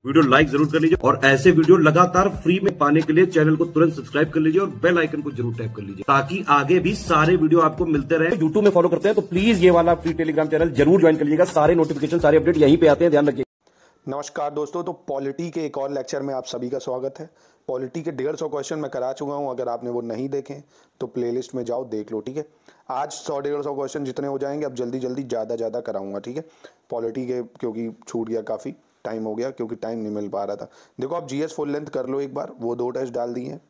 Video like जरूर कर लीजिए और ऐसे वीडियो लगातार फ्री में पाने के लिए चैनल को तुरंत सब्सक्राइब कर लीजिए और बेल आइकन को जरूर टैप कर लीजिए ताकि आगे भी सारे वीडियो आपको मिलते रहे। यूट्यूब में फॉलो करते हैं तो प्लीज ये वाला फ्री टेलीग्राम चैनल जरूर ज्वाइन कर लीजिएगा। सारे नोटिफिकेशन सारे अपडेट यहीं पे आते हैं, ध्यान रखिए। नमस्कार दोस्तों, तो पॉलिटी के एक और लेक्चर में आप सभी का स्वागत है। पॉलिटी के 150 क्वेश्चन मैं करा चुका हूं, अगर आपने वो नहीं देखे तो प्लेलिस्ट में जाओ देख लो, ठीक है। आज 100-150 क्वेश्चन जितने हो जाएंगे अब जल्दी ज़्यादा कराऊंगा, ठीक है। पॉलिटी के क्योंकि छूट गया, काफ़ी टाइम हो गया क्योंकि टाइम नहीं मिल पा रहा था। देखो आप जीएस फुल लेंथ कर लो एक बार, वो 2 टेस्ट डाल दिए हैं।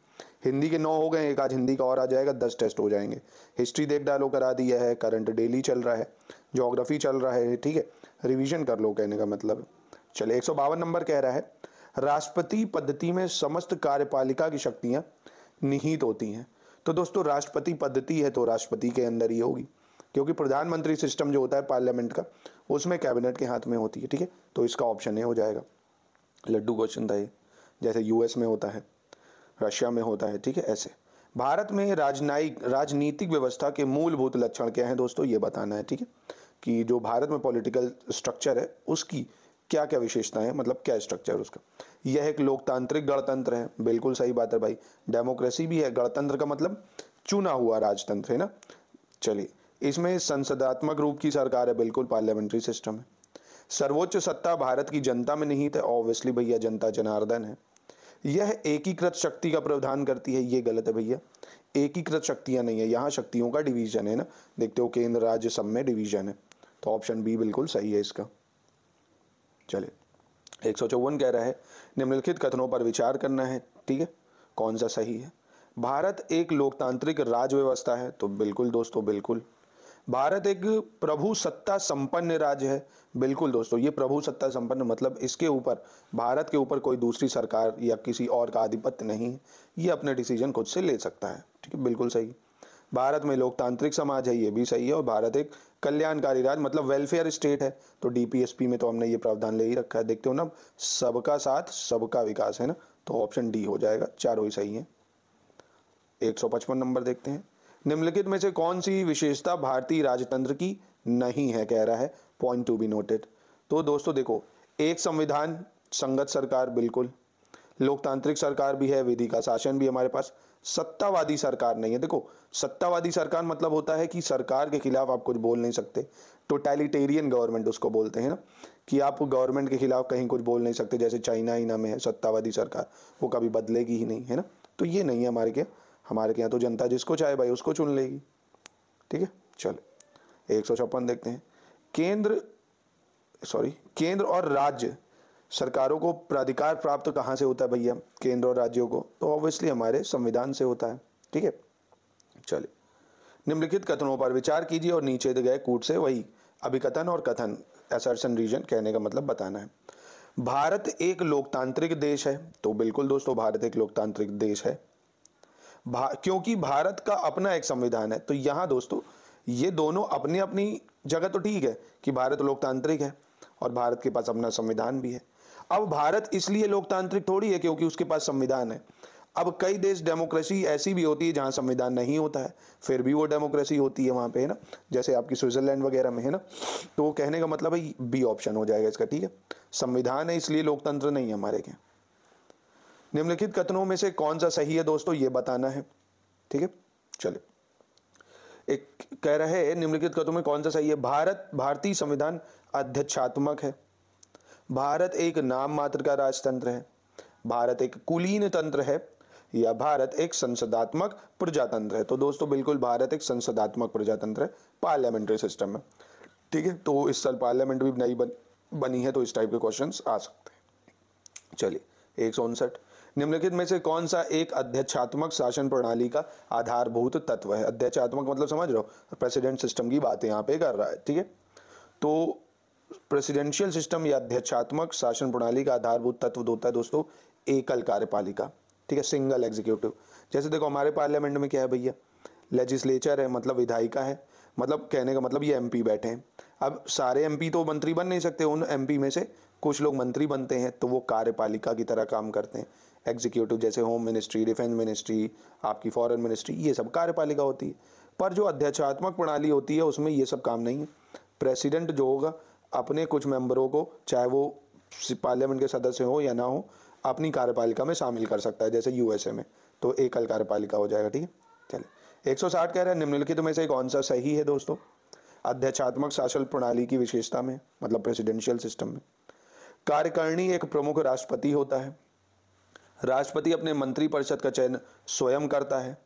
हिंदी के 9 हो गए, एक आज हिंदी का और आ जाएगा, 10 टेस्ट हो जाएंगे। हिस्ट्री देख डालो करा दिया है, करंट डेली चल रहा है, ज्योग्राफी चल रहा है, ठीक है। रिवीजन कर लो कहने का मतलब। चलिए 152 नंबर कह रहा है, राष्ट्रपति पद्धति में समस्त कार्यपालिका की शक्तियां निहित होती हैं। तो दोस्तों राष्ट्रपति पद्धति है तो राष्ट्रपति के अंदर ही होगी, क्योंकि प्रधानमंत्री सिस्टम जो होता है पार्लियामेंट का उसमें कैबिनेट के हाथ में होती है, ठीक है। तो इसका ऑप्शन ए हो जाएगा। लड्डू क्वेश्चन था ये, जैसे यूएस में होता है, रशिया में होता है, ठीक है। ऐसे भारत में राजनीतिक व्यवस्था के मूलभूत लक्षण क्या है दोस्तों, ये बताना है, ठीक है। कि जो भारत में पॉलिटिकल स्ट्रक्चर है उसकी क्या क्या विशेषताएं हैं, मतलब क्या स्ट्रक्चर है उसका। यह एक लोकतांत्रिक गणतंत्र है, बिल्कुल सही बात है भाई। डेमोक्रेसी भी है, गणतंत्र का मतलब चुना हुआ राजतंत्र है ना। चलिए इसमें संसदात्मक रूप की सरकार है, बिल्कुल पार्लियामेंट्री सिस्टम है। सर्वोच्च सत्ता भारत की जनता में निहित है, ऑब्वियसली भैया जनता जनार्दन है। यह एकीकृत शक्ति का प्रावधान करती है, ये गलत है भैया। एकीकृत शक्तियां नहीं है, यहाँ शक्तियों का डिवीजन है ना, देखते हो केंद्र राज्य सब में डिवीजन है। तो ऑप्शन बी बिल्कुल सही है इसका। चलिए 154 कह रहा है, निम्नलिखित कथनों पर विचार करना है, ठीक है। कौन सा सही है। भारत एक लोकतांत्रिक राज व्यवस्था है, तो बिल्कुल दोस्तों बिल्कुल। भारत एक प्रभु सत्ता संपन्न राज्य है, बिल्कुल दोस्तों। ये प्रभु सत्ता संपन्न मतलब इसके ऊपर, भारत के ऊपर कोई दूसरी सरकार या किसी और का आधिपत्य नहीं है, ये अपने डिसीजन खुद से ले सकता है, ठीक है, बिल्कुल सही। भारत में लोकतांत्रिक समाज है, ये भी सही है। और भारत एक कल्याणकारी राज्य मतलब वेलफेयर स्टेट है, तो डीपीएसपी में तो हमने ये प्रावधान ले ही रखा है, देखते हो ना, सबका साथ सबका विकास है ना। तो ऑप्शन डी हो जाएगा, चारों ही सही है। 155 नंबर देखते हैं, निम्नलिखित में से कौन सी विशेषता भारतीय राजतंत्र की नहीं है, कह रहा है, पॉइंट टू बी नोटेड। तो दोस्तों देखो, एक संविधान, संगत सरकार, बिल्कुल। लोकतांत्रिक सरकार भी है, विधि का शासन भी हमारे पास। सत्तावादी सरकार नहीं है। देखो सत्तावादी सरकार मतलब होता है कि सरकार के खिलाफ आप कुछ बोल नहीं सकते। टोटलिटेरियन गवर्नमेंट उसको बोलते हैं ना, कि आप गवर्नमेंट के खिलाफ कहीं कुछ बोल नहीं सकते, जैसे चाइना में है सत्तावादी सरकार, वो कभी बदलेगी ही नहीं, है ना। तो ये नहीं है हमारे यहाँ तो जनता जिसको चाहे भाई उसको चुन लेगी, ठीक है। चलो 156 देखते हैं, केंद्र और राज्य सरकारों को प्राधिकार प्राप्त कहाँ से होता है भैया, केंद्र और राज्यों को, तो ऑब्वियसली हमारे संविधान से होता है, ठीक है। चलिए निम्नलिखित कथनों पर विचार कीजिए और नीचे दिए गए कूट से वही अभिकथन और कथन, असर्शन रीजन कहने का मतलब बताना है। भारत एक लोकतांत्रिक देश है, तो बिल्कुल दोस्तों भारत एक लोकतांत्रिक देश है। क्योंकि भारत का अपना एक संविधान है, तो यहाँ दोस्तों ये दोनों अपनी अपनी जगह तो ठीक है कि भारत लोकतांत्रिक है और भारत के पास अपना संविधान भी है। अब भारत इसलिए लोकतांत्रिक थोड़ी है क्योंकि उसके पास संविधान है। अब कई देश डेमोक्रेसी ऐसी भी होती है जहां संविधान नहीं होता है, फिर भी वो डेमोक्रेसी होती है वहां पे, है ना, जैसे आपकी स्विट्जरलैंड वगैरह में, है ना। तो कहने का मतलब है बी ऑप्शन हो जाएगा इसका, ठीक है। संविधान है इसलिए लोकतंत्र नहीं है हमारे यहाँ। निम्नलिखित कथनों में से कौन सा सही है दोस्तों, ये बताना है, ठीक है। चलिए एक कह रहे हैं, निम्नलिखित कथनों में कौन सा सही है। भारतीय संविधान अध्यक्षात्मक है, भारत एक नाम मात्र का राजतंत्र है, भारत एक कुलीन तंत्र है, या भारत एक संसदात्मक प्रजातंत्र है। तो दोस्तों बिल्कुल भारत एक संसदात्मक प्रजातंत्र है, पार्लियामेंट्री सिस्टम है, ठीक है। तो इस साल पार्लियामेंट भी नई बनी है, तो इस टाइप के क्वेश्चंस आ सकते हैं। चलिए 159, निम्नलिखित में से कौन सा एक अध्यक्षात्मक शासन प्रणाली का आधारभूत तत्व है। अध्यक्षात्मक मतलब समझ रहे हो, प्रेसिडेंट सिस्टम की बात यहाँ पे कर रहा है, ठीक है। तो प्रेसिडेंशियल सिस्टम या अध्यक्षात्मक शासन प्रणाली का आधारभूत तत्व होता है दोस्तों एकल कार्यपालिका, ठीक है, सिंगल एग्जीक्यूटिव। जैसे देखो हमारे पार्लियामेंट में क्या है भैया, लेजिस्लेचर है मतलब विधायिका है, मतलब कहने का मतलब ये एमपी बैठे हैं। अब सारे एमपी तो मंत्री बन नहीं सकते, उन एमपी में से कुछ लोग मंत्री बनते हैं, तो वो कार्यपालिका की तरह काम करते हैं। एग्जीक्यूटिव जैसे होम मिनिस्ट्री, डिफेंस मिनिस्ट्री, आपकी फॉरेन मिनिस्ट्री, ये सब कार्यपालिका होती है। पर जो अध्यक्षात्मक प्रणाली होती है उसमें ये सब काम नहीं है। प्रेसिडेंट जो होगा अपने कुछ मेंबरों को, चाहे वो पार्लियामेंट के सदस्य हो या ना हो अपनी कार्यपालिका में शामिल कर सकता है, जैसे यूएसए में तो एकल कार्यपालिका हो जाएगा। ठीक है, चलिए 160 कह रहा है निम्नलिखित में से कौन सा सही है दोस्तों? अध्यक्षात्मक शासन प्रणाली की विशेषता में, मतलब प्रेसिडेंशियल सिस्टम में, कार्यकारिणी एक प्रमुख राष्ट्रपति होता है, राष्ट्रपति अपने मंत्रिपरिषद का चयन स्वयं करता है,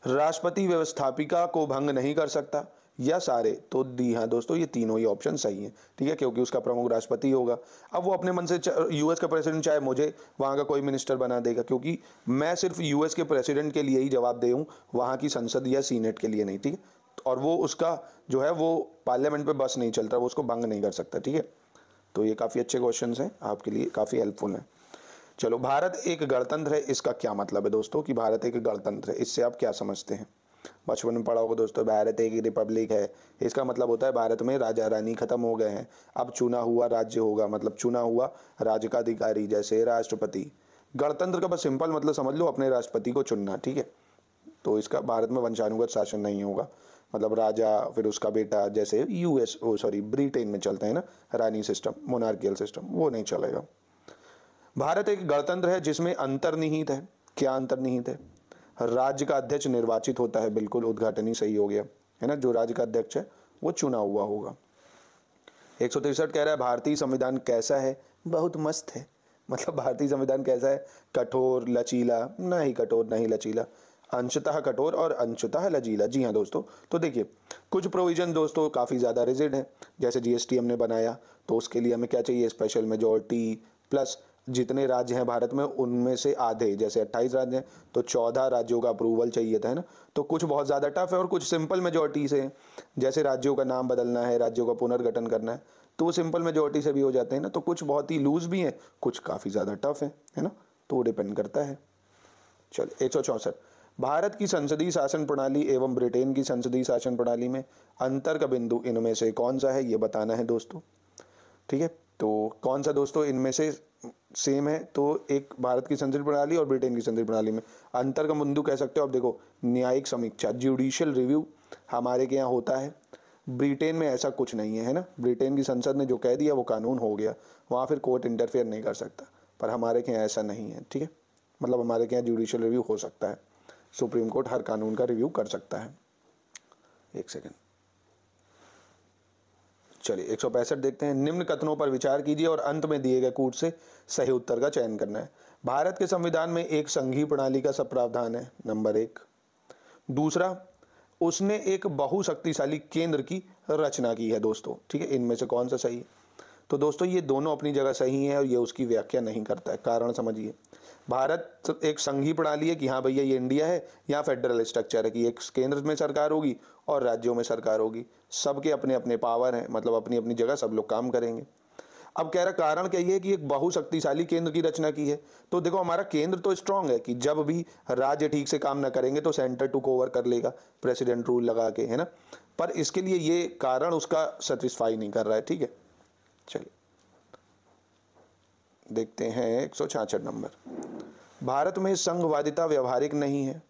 राष्ट्रपति व्यवस्थापिका को भंग नहीं कर सकता, या सारे? तो दी हाँ दोस्तों, ये तीनों ही ऑप्शन सही है। ठीक है, क्योंकि उसका प्रमुख राष्ट्रपति होगा। अब वो अपने मन से यूएस का प्रेसिडेंट चाहे मुझे वहाँ का कोई मिनिस्टर बना देगा, क्योंकि मैं सिर्फ यूएस के प्रेसिडेंट के लिए ही जवाब दे हूँ, वहाँ की संसद या सीनेट के लिए नहीं। ठीक है, और वो उसका जो है वो पार्लियामेंट पे बस नहीं चलता, वो उसको भंग नहीं कर सकता। ठीक है, तो ये काफ़ी अच्छे क्वेश्चन हैं, आपके लिए काफ़ी हेल्पफुल हैं। चलो, भारत एक गणतंत्र है, इसका क्या मतलब है दोस्तों कि भारत एक गणतंत्र है? इससे आप क्या समझते हैं? बचपन में पढ़ा होगा दोस्तों, भारत एक रिपब्लिक है। इसका मतलब होता है भारत में राजा रानी खत्म हो गए हैं, अब चुना हुआ राज्य होगा, मतलब चुना हुआ राज्य का अधिकारी, जैसे राष्ट्रपति। गणतंत्र का बस सिंपल मतलब समझ लो, अपने राष्ट्रपति को चुनना। ठीक है, तो इसका भारत में वंशानुगत शासन नहीं होगा, मतलब राजा फिर उसका बेटा, जैसे ब्रिटेन में चलता है ना रानी सिस्टम, मोनार्कियल सिस्टम, वो नहीं चलेगा। भारत एक गणतंत्र है जिसमें अंतर्निहित है। क्या अंतर्निहित है? राज्य का अध्यक्ष निर्वाचित होता है, बिल्कुल, उद्घाटन ही सही हो गया है ना। जो राज्य का अध्यक्ष है वो चुना हुआ होगा। 163 कह रहा है भारतीय संविधान कैसा है? बहुत मस्त है। मतलब भारतीय संविधान कैसा है? कठोर, लचीला? नहीं कठोर नहीं लचीला, अंशतः कठोर और अंशतः लचीला। जी हाँ दोस्तों, तो देखिए कुछ प्रोविजन दोस्तों काफ़ी ज़्यादा रिजिड है, जैसे जीएसटी हमने बनाया तो उसके लिए हमें क्या चाहिए? स्पेशल मेजॉरिटी, प्लस जितने राज्य हैं भारत में उनमें से आधे, जैसे 28 राज्य हैं तो 14 राज्यों का अप्रूवल चाहिए था, है ना। तो कुछ बहुत ज़्यादा टफ है और कुछ सिंपल मेजॉरिटी से, जैसे राज्यों का नाम बदलना है, राज्यों का पुनर्गठन करना है, तो वो सिंपल मेजॉरिटी से भी हो जाते हैं ना। तो कुछ बहुत ही लूज भी हैं, कुछ काफ़ी ज़्यादा टफ है ना, तो वो डिपेंड करता है। चलिए 164, भारत की संसदीय शासन प्रणाली एवं ब्रिटेन की संसदीय शासन प्रणाली में अंतर का बिंदु इनमें से कौन सा है, ये बताना है दोस्तों। ठीक है, तो कौन सा दोस्तों इनमें से सेम है? तो एक भारत की संसदीय प्रणाली और ब्रिटेन की संसदीय प्रणाली में अंतर का बिंदु कह सकते हो आप। देखो, न्यायिक समीक्षा, जुडिशियल रिव्यू हमारे के यहाँ होता है, ब्रिटेन में ऐसा कुछ नहीं है, है ना। ब्रिटेन की संसद ने जो कह दिया वो कानून हो गया, वहाँ फिर कोर्ट इंटरफेयर नहीं कर सकता, पर हमारे के यहाँ ऐसा नहीं है। ठीक है, मतलब हमारे के यहाँ जुडिशियल रिव्यू हो सकता है, सुप्रीम कोर्ट हर कानून का रिव्यू कर सकता है। एक सेकेंड, चलिए 165 देखते हैं। निम्न कथनों पर विचार कीजिए और अंत में दिए गए कूट से सही उत्तर का चयन करना है। भारत के संविधान में एक संघीय प्रणाली का सब प्रावधान है, नंबर 1। दूसरा, उसने एक बहुशक्तिशाली केंद्र की रचना की है दोस्तों। ठीक है, इनमें से कौन सा सही है? तो दोस्तों ये दोनों अपनी जगह सही है और ये उसकी व्याख्या नहीं करता है। कारण समझिए, भारत एक संघीय प्रणाली है कि हाँ भैया ये इंडिया है, यहाँ फेडरल स्ट्रक्चर है कि एक केंद्र में सरकार होगी और राज्यों में सरकार होगी, सबके अपने अपने पावर हैं, मतलब अपनी अपनी जगह सब लोग काम करेंगे। अब कह रहा कारण क्या ये कि एक बहुशक्तिशाली केंद्र की रचना की है। तो देखो हमारा केंद्र तो स्ट्रांग है कि जब भी राज्य ठीक से काम ना करेंगे तो सेंटर टुक ओवर कर लेगा प्रेसिडेंट रूल लगा के, है ना। पर इसके लिए ये कारण उसका सेटिस्फाई नहीं कर रहा है। ठीक है, चलिए देखते हैं 166 नंबर। भारत में संघवादिता व्यवहारिक नहीं है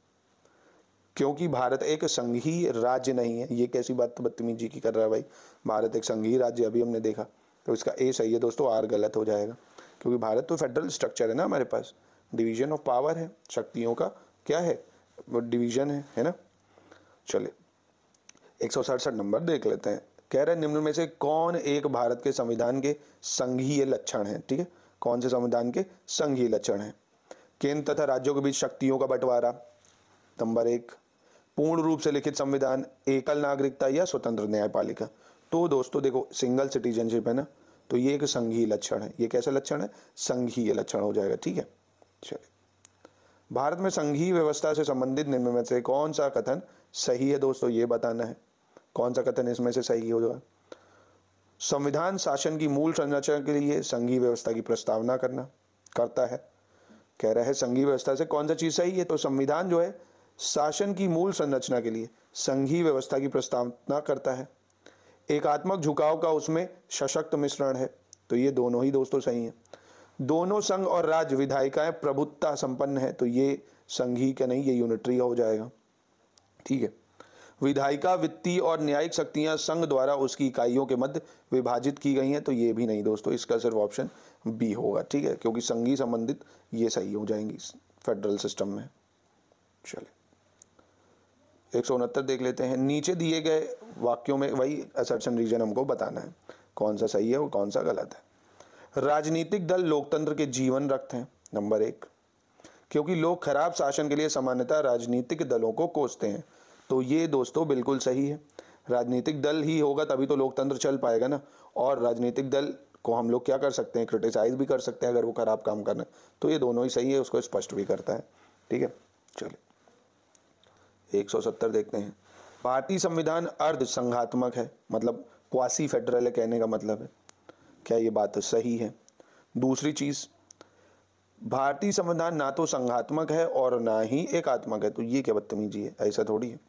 क्योंकि भारत एक संघीय राज्य नहीं है। ये कैसी बात बदतमीजी की कर रहा है भाई, भारत एक संघीय राज्य अभी हमने देखा। तो इसका ए सही है दोस्तों, आर गलत हो जाएगा, क्योंकि भारत तो फेडरल स्ट्रक्चर है ना, हमारे पास डिवीजन ऑफ पावर है, शक्तियों का क्या है, वो डिवीजन है ना। चलिए 167 नंबर देख लेते हैं। कह रहे निम्न में से कौन एक भारत के संविधान के संघीय लक्षण है? ठीक है, कौन से संविधान के संघीय लक्षण है? केंद्र तथा राज्यों के बीच शक्तियों का बंटवारा, नंबर 1। पूर्ण रूप से लिखित संविधान, एकल नागरिकता या स्वतंत्र न्यायपालिका। तो दोस्तों देखो सिंगल सिटीजनशिप है ना, तो ये एक संघीय लक्षण है। ये कैसा लक्षण है? संघीय लक्षण हो जाएगा। ठीक है, चलिए भारत में संघीय व्यवस्था से संबंधित निम्न में से कौन सा कथन सही है दोस्तों, ये बताना है। कौन सा कथन इसमें से सही हो जाएगा? संविधान शासन की मूल संरचना के लिए संघीय व्यवस्था की प्रस्तावना करता है। कह रहा है संघीय व्यवस्था से कौन सा चीज सही है? तो संविधान जो है शासन की मूल संरचना के लिए संघीय व्यवस्था की प्रस्तावना करता है। एकात्मक झुकाव का उसमें सशक्त मिश्रण है, तो ये दोनों ही दोस्तों सही हैं। दोनों संघ और राज्य विधायिकाएं प्रभुत्वता संपन्न है, तो ये संघीय का नहीं, ये यूनिटरी हो जाएगा। ठीक है, विधायिका, वित्तीय और न्यायिक शक्तियां संघ द्वारा उसकी इकाइयों के मध्य विभाजित की गई हैं, तो ये भी नहीं दोस्तों, इसका सिर्फ ऑप्शन बी होगा, ठीक है, क्योंकि संघी संबंधित ये सही हो जाएंगी फेडरल सिस्टम में। चलिए 169 देख लेते हैं। नीचे दिए गए वाक्यों में वही असर्शन रीजन हमको बताना है, कौन सा सही है और कौन सा गलत है। राजनीतिक दल लोकतंत्र के जीवन रखते हैं, नंबर 1, क्योंकि लोग खराब शासन के लिए सामान्यतः राजनीतिक दलों को कोसते हैं, तो ये दोस्तों बिल्कुल सही है। राजनीतिक दल ही होगा तभी तो लोकतंत्र चल पाएगा ना, और राजनीतिक दल को हम लोग क्या कर सकते हैं, क्रिटिसाइज भी कर सकते हैं अगर वो खराब काम करना है, तो ये दोनों ही सही है, उसको स्पष्ट भी करता है, ठीक है। चलिए 170 देखते हैं। भारतीय संविधान अर्ध संघात्मक है, मतलब क्वासी फेडरल है, कहने का मतलब है, क्या ये बात सही है? दूसरी चीज, भारतीय संविधान ना तो संघात्मक है और ना ही एकात्मक है, तो ये क्या बदतमीजी है, ऐसा थोड़ी है,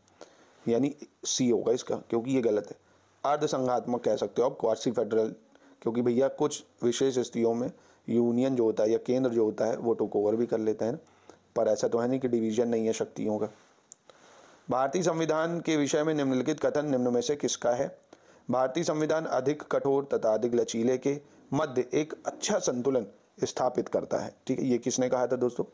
यानी सी होगा इसका, क्योंकि ये गलत है। अर्ध संघात्मक कह सकते हो आप, क्वासी फेडरल, क्योंकि भैया कुछ विशेष स्थितियों में यूनियन जो होता है या केंद्र जो होता है वो टेक ओवर भी कर लेता है, पर ऐसा तो है नहीं कि डिवीजन नहीं है शक्तियों का। भारतीय संविधान के विषय में निम्नलिखित कथन निम्न में से किसका है? भारतीय संविधान अधिक कठोर तथा अधिक लचीले के मध्य एक अच्छा संतुलन स्थापित करता है, ठीक है। ये किसने कहा था दोस्तों?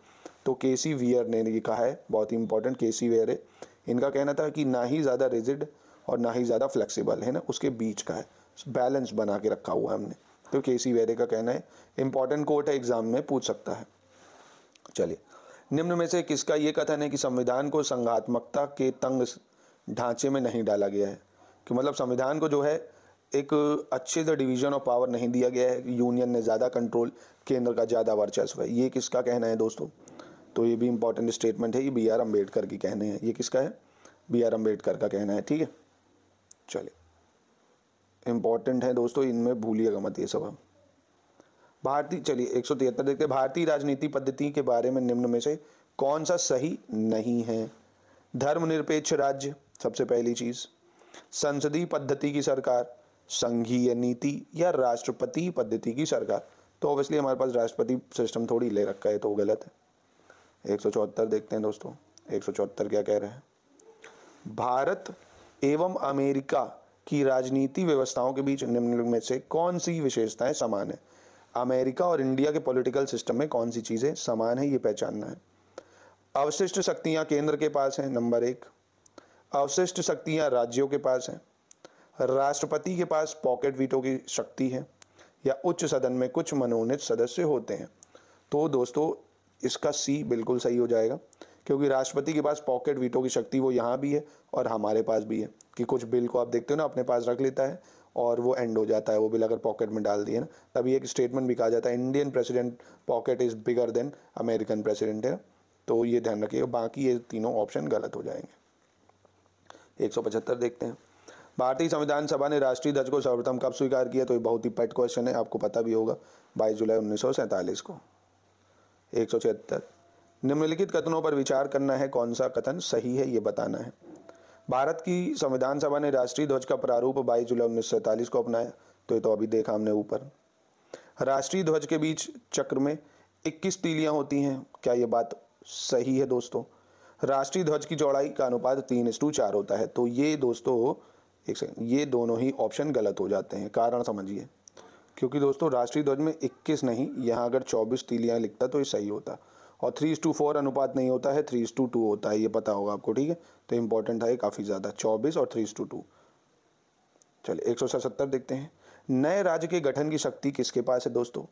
तो केसी वियर ने ये कहा है, बहुत ही इंपॉर्टेंट, केसी वियर है। इनका कहना था कि ना ही ज़्यादा रिजिड और ना ही ज़्यादा फ्लेक्सिबल है ना, उसके बीच का है, बैलेंस बना के रखा हुआ है हमने, तो केसी वियर का कहना है। इंपॉर्टेंट कोट है, एग्जाम में पूछ सकता है। चलिए, निम्न में से किसका ये कथन है कि संविधान को संघात्मकता के तंग ढांचे में नहीं डाला गया है, कि मतलब संविधान को जो है एक अच्छे से डिवीजन ऑफ पावर नहीं दिया गया है, यूनियन ने ज़्यादा कंट्रोल, केंद्र का ज़्यादा वर्चस्व है, ये किसका कहना है दोस्तों? तो ये भी इंपॉर्टेंट स्टेटमेंट है, ये बी आर अम्बेडकर की कहने हैं। ये किसका है? बी आर अम्बेडकर का कहना है, ठीक है। चलिए, इंपॉर्टेंट है दोस्तों, इनमें भूलिएगा मत ये सब। भारतीय, चलिए 173 देखते हैं। भारतीय राजनीति पद्धति के बारे में निम्न में से कौन सा सही नहीं है? धर्मनिरपेक्ष राज्य, सबसे पहली चीज, संसदीय पद्धति की सरकार, संघीय नीति या राष्ट्रपति पद्धति की सरकार। तो ऑब्वियसली हमारे पास राष्ट्रपति सिस्टम थोड़ी ले रखा है, तो वो गलत है। 174 देखते हैं दोस्तों। 174 क्या कह रहे हैं? भारत एवं अमेरिका की राजनीति व्यवस्थाओं के बीच निम्नलिखित में से कौन सी विशेषताएं समान है? अमेरिका और इंडिया के पॉलिटिकल सिस्टम में कौन सी चीज़ें समान है, ये पहचानना है। अवशिष्ट शक्तियां केंद्र के पास हैं, नंबर 1। अवशिष्ट शक्तियां राज्यों के पास हैं। राष्ट्रपति के पास पॉकेट वीटो की शक्ति है, या उच्च सदन में कुछ मनोनीत सदस्य होते हैं। तो दोस्तों इसका सी बिल्कुल सही हो जाएगा, क्योंकि राष्ट्रपति के पास पॉकेट वीटो की शक्ति वो यहाँ भी है और हमारे पास भी है, कि कुछ बिल को आप देखते हो ना अपने पास रख लेता है और वो एंड हो जाता है, वो बिल अगर पॉकेट में डाल दिए ना, तभी एक स्टेटमेंट भी कहा जाता है, Indian president pocket is bigger than American president है। तो ये ध्यान रखिएगा, बाकी ये तीनों ऑप्शन गलत हो जाएंगे। 175 देखते हैं। भारतीय संविधान सभा ने राष्ट्रीय ध्वज को सर्वप्रथम कब स्वीकार किया? तो ये बहुत ही पेट क्वेश्चन है, आपको पता भी होगा, 22 जुलाई 1947 को। 176 निम्नलिखित कथनों पर विचार करना है, कौन सा कथन सही है ये बताना है। भारत की संविधान सभा ने राष्ट्रीय ध्वज का प्रारूप 22 जुलाई 1947 को अपनाया, तो ये तो अभी देखा हमने ऊपर। राष्ट्रीय ध्वज के बीच चक्र में 21 तीलियां होती हैं, क्या ये बात सही है दोस्तों? राष्ट्रीय ध्वज की चौड़ाई का अनुपात 3:4 होता है, तो ये दोस्तों एक सेकंड, ये दोनों ही ऑप्शन गलत हो जाते हैं। कारण समझिए, क्योंकि दोस्तों राष्ट्रीय ध्वज में 21 नहीं, यहाँ अगर 24 तीलियां लिखता तो ये सही होता, और 3:4 अनुपात नहीं होता है, 3:2 होता है, ये पता होगा आपको, ठीक है। तो इंपॉर्टेंट है काफ़ी ज़्यादा, 24 और 3:2। चलिए 177 देखते हैं। नए राज्य के गठन की शक्ति किसके पास है दोस्तों?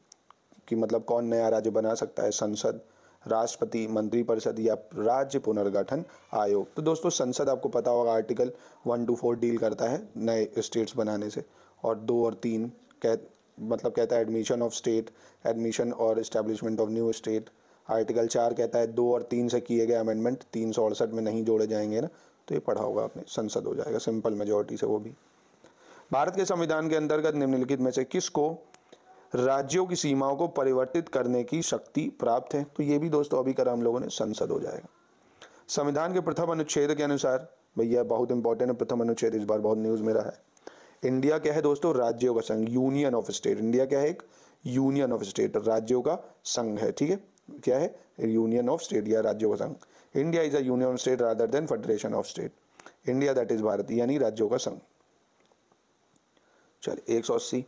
कि मतलब कौन नया राज्य बना सकता है? संसद, राष्ट्रपति, मंत्रिपरिषद या राज्य पुनर्गठन आयोग? तो दोस्तों संसद आपको पता होगा, आर्टिकल 1 to 4 डील करता है नए स्टेट्स बनाने से, और 2 और 3 कहता है एडमिशन ऑफ स्टेट, एडमिशन और establishment of new state. Article 4 कहता है 2 और 3 से किए गए अमेंडमेंट 368 में नहीं जोड़े जाएंगे ना, तो ये पढ़ा होगा आपने, संसद हो जाएगा सिंपल मेजोरिटी से वो भी। भारत के संविधान के अंतर्गत निम्नलिखित में से किसको राज्यों की सीमाओं को परिवर्तित करने की शक्ति प्राप्त है? तो ये भी दोस्तों अभी करा हम लोगों ने, संसद हो जाएगा। संविधान के प्रथम अनुच्छेद के अनुसार, भैया बहुत इंपॉर्टेंट है प्रथम अनुच्छेद, इस बार बहुत न्यूज में रहा है। इंडिया क्या है दोस्तों? राज्यों का संघ, यूनियन ऑफ स्टेट। इंडिया क्या है? एक यूनियन ऑफ स्टेट, राज्यों का संघ है, ठीक है। क्या है? यूनियन ऑफ स्टेट या राज्यों का संघ। India is a union of state rather than federation of state. India that is Bharat, यानी राज्यों का संघ। चलिए 180,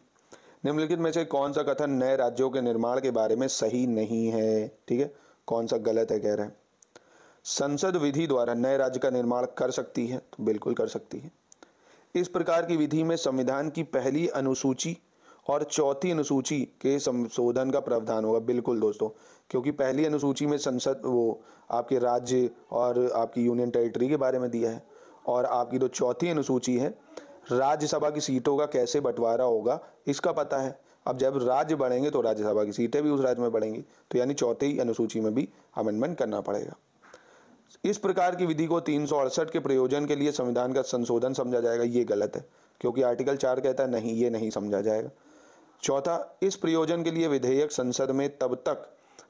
निम्नलिखित में से कौन सा कथन नए राज्यों के निर्माण के बारे में सही नहीं है? ठीक है, कौन सा गलत है कह रहे हैं। संसद विधि द्वारा नए राज्य का निर्माण कर सकती है, तो बिल्कुल कर सकती है। इस प्रकार की विधि में संविधान की पहली अनुसूची और चौथी अनुसूची के संशोधन का प्रावधान होगा। बिल्कुल दोस्तों, क्योंकि पहली अनुसूची में संसद वो आपके राज्य और आपकी यूनियन टेरिटरी के बारे में दिया है, और आपकी जो चौथी अनुसूची है राज्यसभा की सीटों का कैसे बंटवारा होगा इसका पता है। अब जब राज्य बढ़ेंगे तो राज्यसभा की सीटें भी उस राज्य में बढ़ेंगी, तो यानी चौथी अनुसूची में भी अमेंडमेंट करना पड़ेगा। इस प्रकार की विधि को 368 के प्रयोजन के लिए संविधान का संशोधन समझा जाएगा, ये गलत है, क्योंकि आर्टिकल 4 कहता है नहीं, ये नहीं समझा जाएगा। चौथा, इस प्रयोजन के लिए विधेयक संसद में तब तक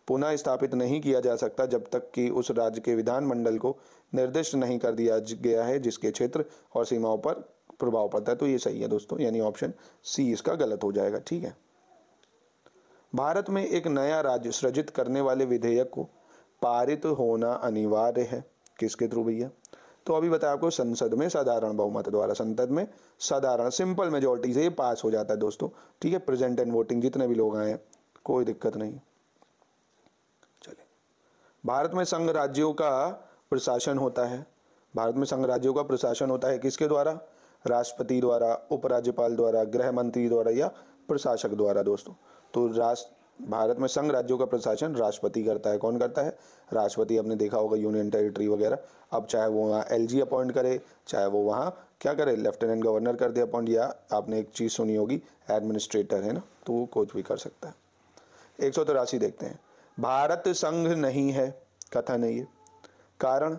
पुनः स्थापित नहीं किया जा सकता जब तक कि उस राज्य के विधानमंडल को निर्दिष्ट नहीं कर दिया गया है जिसके क्षेत्र और सीमाओं पर प्रभाव पड़ता है। तो ये सही है दोस्तों, यानी ऑप्शन सी इसका गलत हो जाएगा। ठीक है, भारत में एक नया राज्य सृजित करने वाले विधेयक को पारित होना अनिवार्य है। किसके थ्रू भैया? तो अभी बताया आपको, संसद में साधारण बहुमत द्वारा। संसद में साधारण सिंपल मेजोरिटी से ये पास हो जाता है दोस्तों। ठीक है, प्रेजेंट एंड वोटिंग जितने भी लोग आए हैं, कोई दिक्कत नहीं। चलिए, भारत में संघ राज्यों का प्रशासन होता है। भारत में संघ राज्यों का प्रशासन होता है किसके द्वारा? राष्ट्रपति द्वारा, उपराज्यपाल द्वारा, गृह मंत्री द्वारा या प्रशासक द्वारा दोस्तों। तो भारत में संघ राज्यों का प्रशासन राष्ट्रपति करता है। कौन करता है? राष्ट्रपति। आपने देखा होगा यूनियन टेरिटरी वगैरह, अब चाहे वो वहाँ एलजी अपॉइंट करे, चाहे वो वहाँ क्या करे, लेफ्टिनेंट गवर्नर कर दे अपॉइंट, या आपने एक चीज़ सुनी होगी एडमिनिस्ट्रेटर है ना, तो वो कुछ भी कर सकता है। 183 देखते हैं, भारत संघ नहीं है कथन है ये। कारण,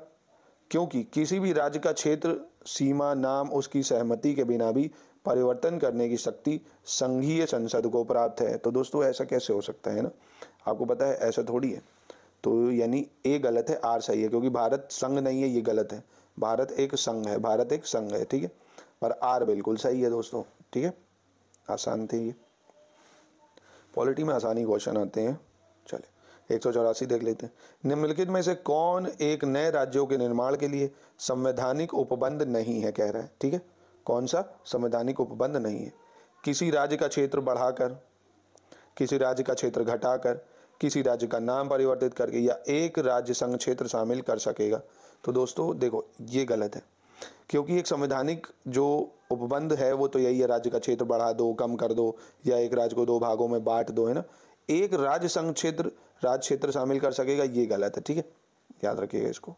क्योंकि किसी भी राज्य का क्षेत्र, सीमा, नाम उसकी सहमति के बिना भी परिवर्तन करने की शक्ति संघीय संसद को प्राप्त है। तो दोस्तों ऐसा कैसे हो सकता है ना, आपको पता है ऐसा थोड़ी है। तो यानी ए गलत है, आर सही है, क्योंकि भारत संघ नहीं है, ये गलत है। भारत एक संघ है, भारत एक संघ है। ठीक है, पर आर बिल्कुल सही है दोस्तों। ठीक है, आसान थे ये, पॉलिटी में आसानी क्वेश्चन आते हैं। चले 184 देख लेते हैं, निम्नलिखित में से कौन एक नए राज्यों के निर्माण के लिए संवैधानिक उपबंध नहीं है कह रहा है। ठीक है, कौन सा संवैधानिक उपबंध नहीं है? किसी राज्य का क्षेत्र बढ़ाकर, किसी राज्य का क्षेत्र घटाकर, किसी राज्य का नाम परिवर्तित करके, या एक राज्य संघ क्षेत्र शामिल कर सकेगा। तो दोस्तों देखो ये गलत है, क्योंकि एक संवैधानिक जो उपबंध है वो तो यही है, राज्य का क्षेत्र बढ़ा दो, कम कर दो, या एक राज्य को 2 भागों में बांट दो, है ना। एक राज्य संघ क्षेत्र राज्य क्षेत्र शामिल कर सकेगा, ये गलत है। ठीक है, याद रखिएगा इसको।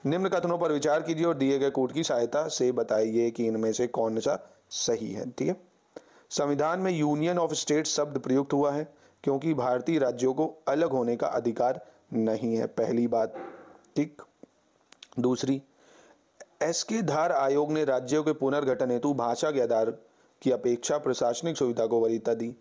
निम्न कथनों पर विचार कीजिए और दिए गए कूट की सहायता से बताइए कि इनमें से कौन सा सही है। ठीक है, संविधान में यूनियन ऑफ स्टेट शब्द प्रयुक्त हुआ है क्योंकि भारतीय राज्यों को अलग होने का अधिकार नहीं है, पहली बात। ठीक, दूसरी, एसके धार आयोग ने राज्यों के पुनर्गठन हेतु भाषा के आधार की अपेक्षा प्रशासनिक सुविधा को वरीयता दी।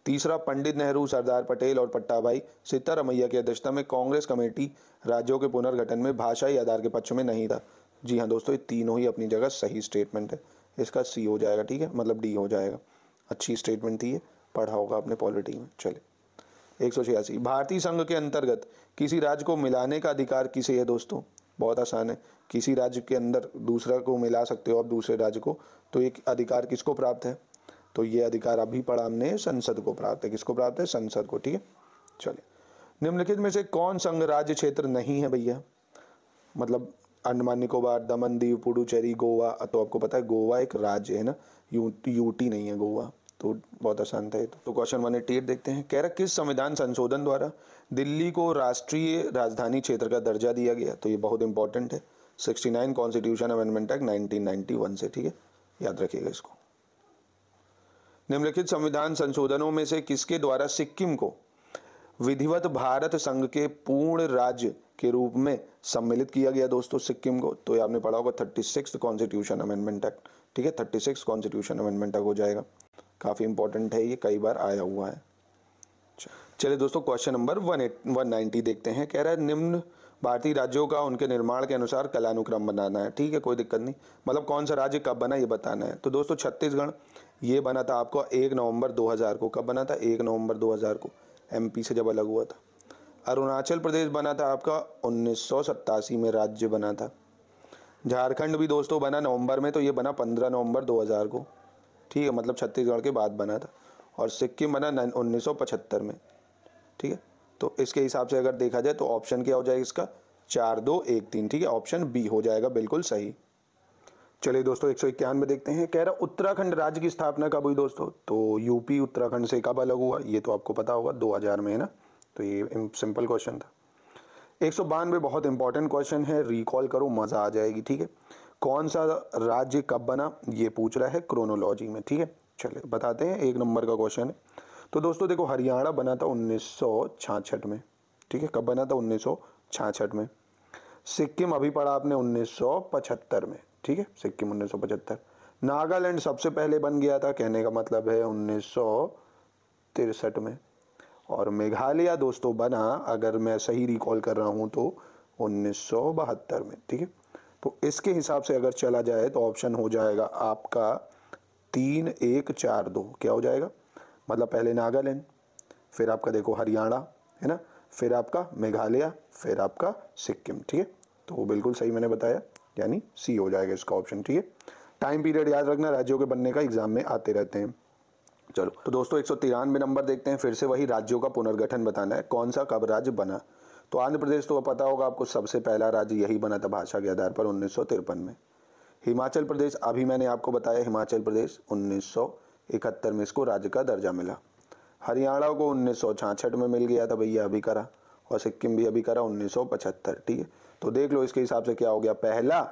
तीसरा, पंडित नेहरू, सरदार पटेल और पट्टाभाई सिद्धारमैया की अध्यक्षता में कांग्रेस कमेटी राज्यों के पुनर्गठन में भाषाई आधार के पक्ष में नहीं था। जी हाँ दोस्तों, ये तीनों ही अपनी जगह सही स्टेटमेंट है, इसका सी हो जाएगा। ठीक है, मतलब डी हो जाएगा। अच्छी स्टेटमेंट थी ये, पढ़ा होगा आपने पॉलिटी में। चले 186, भारतीय संघ के अंतर्गत किसी राज्य को मिलाने का अधिकार किसे है दोस्तों? बहुत आसान है, किसी राज्य के अंदर दूसरा को मिला सकते हो आप दूसरे राज्य को, तो एक अधिकार किसको प्राप्त है? तो ये अधिकार अभी पढ़ा हमने, संसद को प्राप्त है। किसको प्राप्त है? संसद को। ठीक है, चलिए, निम्नलिखित में से कौन संघ राज्य क्षेत्र नहीं है भैया? मतलब अंडमान निकोबार, दमन दीव, पुडुचेरी, गोवा। तो आपको पता है गोवा एक राज्य है ना, यूटी नहीं है गोवा। तो बहुत आसान था ये। तो क्वेश्चन 188 देखते हैं, कह रहा किस संविधान संशोधन द्वारा दिल्ली को राष्ट्रीय राजधानी क्षेत्र का दर्जा दिया गया? तो ये बहुत इंपॉर्टेंट है, 69 कॉन्स्टिट्यूशन अमेंडमेंट एक्ट 1991 से। ठीक है, याद रखिएगा इसको। निम्नलिखित संविधान संशोधनों में से किसके द्वारा सिक्किम को विधिवत भारत संघ के पूर्ण राज्य के रूप में सम्मिलित किया गया दोस्तों? सिक्किम को तो ये आपने पढ़ा होगा 36 कॉन्स्टिट्यूशन अमेंडमेंट एक्ट। ठीक है, 36 कॉन्स्टिट्यूशन अमेंडमेंट एक्ट हो जाएगा। काफ़ी इंपॉर्टेंट है ये, कई बार आया हुआ है। चलिए दोस्तों, क्वेश्चन नंबर 190 देखते हैं। कह रहा है निम्न भारतीय राज्यों का उनके निर्माण के अनुसार कालानुक्रम बनाना है। ठीक है, कोई दिक्कत नहीं, मतलब कौन सा राज्य कब बना ये बताना है। तो दोस्तों छत्तीसगढ़ ये बना था आपको 1 नवंबर 2000 को। कब बना था? 1 नवंबर 2000 को, एमपी से जब अलग हुआ था। अरुणाचल प्रदेश बना था आपका 1987 में राज्य बना था। झारखंड भी दोस्तों बना नवंबर में, तो ये बना 15 नवंबर 2000 को, ठीक है, मतलब छत्तीसगढ़ के बाद बना था। और सिक्किम बना 1975 में, ठीक है। तो इसके हिसाब से अगर देखा जाए तो ऑप्शन क्या हो जाएगा इसका, 4 2 1 3, ठीक है, ऑप्शन बी हो जाएगा बिल्कुल सही। चलिए दोस्तों 151 में देखते हैं, कह रहा उत्तराखंड राज्य की स्थापना कब हुई दोस्तों। तो यूपी उत्तराखंड से कब अलग हुआ, ये तो आपको पता होगा 2000 में, है ना। तो ये सिंपल क्वेश्चन था। 192 बहुत इंपॉर्टेंट क्वेश्चन है, रिकॉल करो मज़ा आ जाएगी, ठीक है। कौन सा राज्य कब बना, ये पूछ रहा है क्रोनोलॉजी में, ठीक है। चलिए बताते हैं, 1 नंबर का क्वेश्चन है। तो दोस्तों देखो, हरियाणा बना था 1966 में, ठीक है। कब बना था, 1966 में। सिक्किम अभी पढ़ा आपने 1975 में, ठीक है, सिक्किम 1975। नागालैंड सबसे पहले बन गया था, कहने का मतलब है 1963 में। और मेघालय दोस्तों बना, अगर मैं सही रिकॉल कर रहा हूँ तो 1972 में, ठीक है। तो इसके हिसाब से अगर चला जाए तो ऑप्शन हो जाएगा आपका 3 1 4 2, क्या हो जाएगा, मतलब पहले नागालैंड, फिर आपका देखो हरियाणा, है ना, फिर आपका मेघालय, फिर आपका सिक्किम, ठीक है। तो बिल्कुल सही मैंने बताया, यानी सी हो जाएगा इसका ऑप्शन, ठीक है। टाइम पीरियड याद रखना, राज्यों के बनने का एग्जाम में आते रहते हैं। चलो तो दोस्तों 193 नंबर देखते हैं, फिर से वही राज्यों का पुनर्गठन बताना है, कौन सा कब राज्य बना। तो आंध्र प्रदेश तो पता होगा आपको, सबसे पहला राज्य यही बना था भाषा के आधार पर 1953 में। हिमाचल प्रदेश, अभी मैंने आपको बताया, हिमाचल प्रदेश 1971 में इसको राज्य का दर्जा मिला। हरियाणा को 1966 में मिल गया था भैया, अभी करा। और सिक्किम भी अभी करा 1975, ठीक है। तो देख लो इसके हिसाब से क्या हो गया, पहला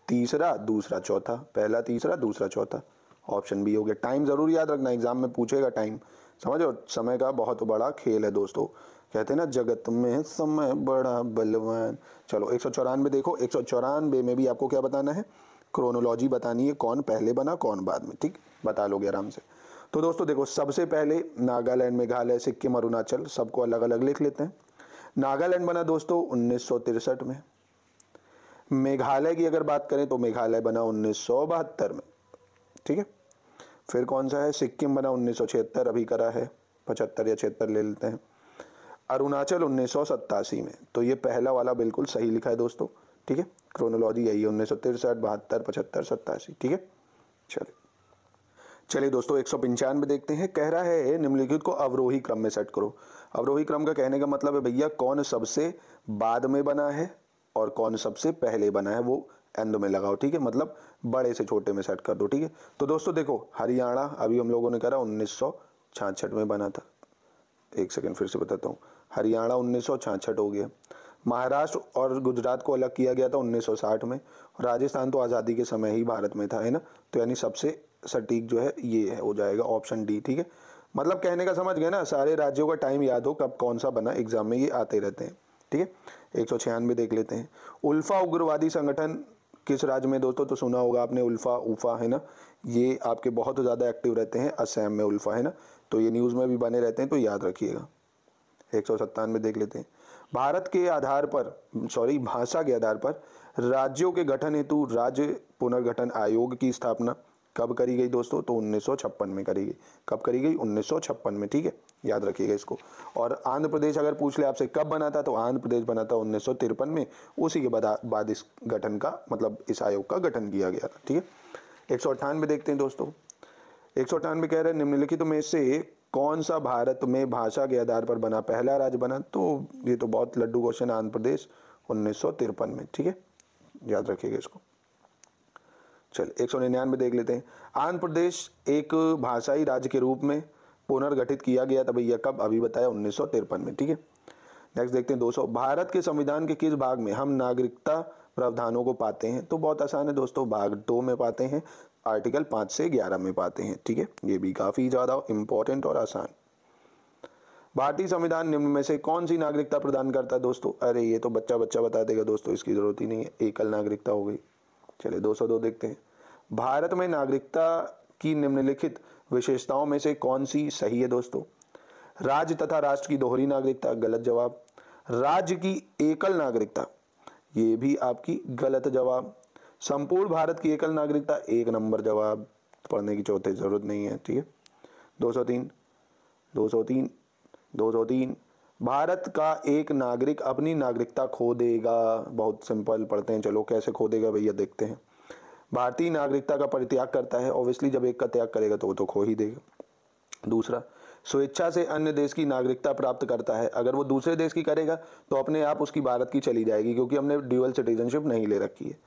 तीसरा दूसरा चौथा, पहला तीसरा दूसरा चौथा, ऑप्शन बी हो गया। टाइम जरूर याद रखना, एग्जाम में पूछेगा टाइम, समझो समय का बहुत बड़ा खेल है दोस्तों, कहते हैं ना जगत में समय बड़ा बलवान। चलो 194 देखो, 194 में भी आपको क्या बताना है, क्रोनोलॉजी बतानी है, कौन पहले बना कौन बाद में, ठीक, बता लोगे आराम से। तो दोस्तों देखो, सबसे पहले नागालैंड, मेघालय, सिक्किम, अरुणाचल, सबको अलग अलग लिख लेते हैं। नागालैंड बना दोस्तों 1963 में। मेघालय की अगर बात करें तो मेघालय बना 1972 में, ठीक है। फिर कौन सा है, सिक्किम बना 1976, अभी करा है 75 या 76 ले लेते हैं। अरुणाचल 1987 में, तो ये पहला वाला बिल्कुल सही लिखा है दोस्तों, ठीक है। क्रोनोलॉजी यही है, 1963, 72, 75, 87, ठीक है। चलिए दोस्तों 195 देखते हैं, कह रहा है निम्नलिखित को अवरोही क्रम में सेट करो। अवरोही क्रम का कहने का मतलब है भैया, कौन सबसे बाद में बना है और कौन सबसे पहले बना है, वो एंड में लगाओ, ठीक है, मतलब बड़े से छोटे में सेट कर दो, ठीक है। तो दोस्तों देखो, हरियाणा अभी हम लोगों ने करा 1966 में बना था, एक सेकंड फिर से बताता हूँ, हरियाणा 1966 हो गया। महाराष्ट्र और गुजरात को अलग किया गया था 1960 में। राजस्थान तो आज़ादी के समय ही भारत में था, है ना। तो यानी सबसे सटीक जो है ये है, हो जाएगा ऑप्शन डी, ठीक है। मतलब कहने का समझ गए ना, सारे राज्यों का टाइम याद हो कब कौन सा बना, एग्जाम में ये आते रहते हैं, ठीक है। 196 देख लेते हैं, उल्फा उग्रवादी संगठन किस राज्य में दोस्तों, तो सुना होगा आपने उल्फा उफा, है ना, ये आपके बहुत ज़्यादा एक्टिव रहते हैं असम में उल्फा, है ना, तो ये न्यूज़ में भी बने रहते हैं, तो याद रखिएगा। 197 देख लेते हैं, भारत के आधार पर, भाषा के आधार पर राज्यों के गठन हेतु राज्य पुनर्गठन आयोग की स्थापना कब करी गई दोस्तों, तो 1956 में करी गई। कब करी गई, 1956 में, ठीक है, याद रखिएगा इसको। और आंध्र प्रदेश अगर पूछ ले आपसे कब बना था, तो आंध्र प्रदेश बना था 1953 में, उसी के बाद इस गठन का मतलब इस आयोग का गठन किया गया था, ठीक है। 198 देखते हैं दोस्तों, 198 कह रहे हैं निम्नलिखित में से कौन सा भारत में भाषा के आधार पर बना पहला राज्य बना, तो ये तो बहुत लड्डू क्वेश्चन, आंध्र प्रदेश 1953 में, ठीक है, याद रखिएगा इसको। चल 199 देख लेते हैं, आंध्र प्रदेश एक भाषाई राज्य के रूप में पुनर्गठित किया गया था भैया, कब, अभी बताया 1953 में, ठीक है। नेक्स्ट देखते हैं 200, भारत के संविधान के किस भाग में हम नागरिकता प्रावधानों को पाते हैं, तो बहुत आसान है दोस्तों, भाग 2 में पाते हैं, आर्टिकल 5 से 11 में पाते हैं, ठीक है। ये भी काफ़ी ज़्यादा इंपॉर्टेंट और आसान। भारतीय संविधान निम्न में से कौन सी नागरिकता प्रदान करता है दोस्तों, अरे ये तो बच्चा बता देगा दोस्तों, इसकी ज़रूरत ही नहीं है, एकल नागरिकता हो गई। चलिए 202 देखते हैं, भारत में नागरिकता की निम्नलिखित विशेषताओं में से कौन सी सही है दोस्तों, राज्य तथा राष्ट्र की दोहरी नागरिकता, गलत जवाब। राज्य की एकल नागरिकता, ये भी आपकी गलत जवाब। संपूर्ण भारत की एकल नागरिकता, 1 नंबर जवाब, पढ़ने की चौथे जरूरत नहीं है, ठीक है। 203 भारत का एक नागरिक अपनी नागरिकता खो देगा। बहुत सिंपल, पढ़ते हैं, चलो कैसे खो देगा भैया देखते हैं। भारतीय नागरिकता का परित्याग करता है, ऑब्वियसली जब एक का त्याग करेगा तो वो तो खो ही देगा। दूसरा, स्वेच्छा से अन्य देश की नागरिकता प्राप्त करता है, अगर वो दूसरे देश की करेगा तो अपने आप उसकी भारत की चली जाएगी, क्योंकि हमने ड्यूअल सिटीजनशिप नहीं ले रखी है।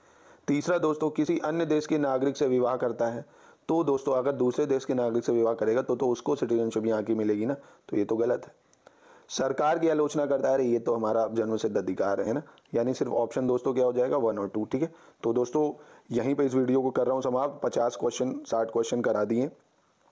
तीसरा दोस्तों, किसी अन्य देश के नागरिक से विवाह करता है, तो दोस्तों अगर दूसरे देश के नागरिक से विवाह करेगा तो उसको सिटीजनशिप यहाँ की मिलेगी ना, तो ये तो गलत है। सरकार की आलोचना करता है, ये तो हमारा जन्मसिद्ध अधिकार है ना, यानी सिर्फ ऑप्शन दोस्तों क्या हो जाएगा, 1 और 2। ठीक है, तो दोस्तों यहीं पे इस वीडियो को कर रहा हूँ समाप्त। 50 क्वेश्चन 60 क्वेश्चन करा दिए,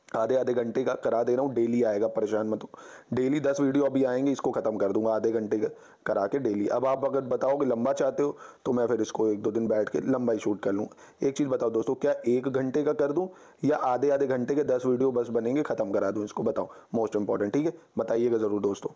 आधे घंटे का करा दे रहा हूँ, डेली आएगा, परेशान मत हो। डेली 10 वीडियो अभी आएंगे, इसको खत्म कर दूंगा आधे घंटे का करा के डेली। अब आप अगर बताओगे लंबा चाहते हो तो मैं फिर इसको 1-2 दिन बैठ के लंबा ही शूट कर लूँगा। एक चीज़ बताओ दोस्तों, क्या 1 घंटे का कर दूँ या आधे घंटे के 10 वीडियो बस बनेंगे, खत्म करा दूँ इसको, बताओ, मोस्ट इंपॉर्टेंट। ठीक है, बताइएगा ज़रूर दोस्तों।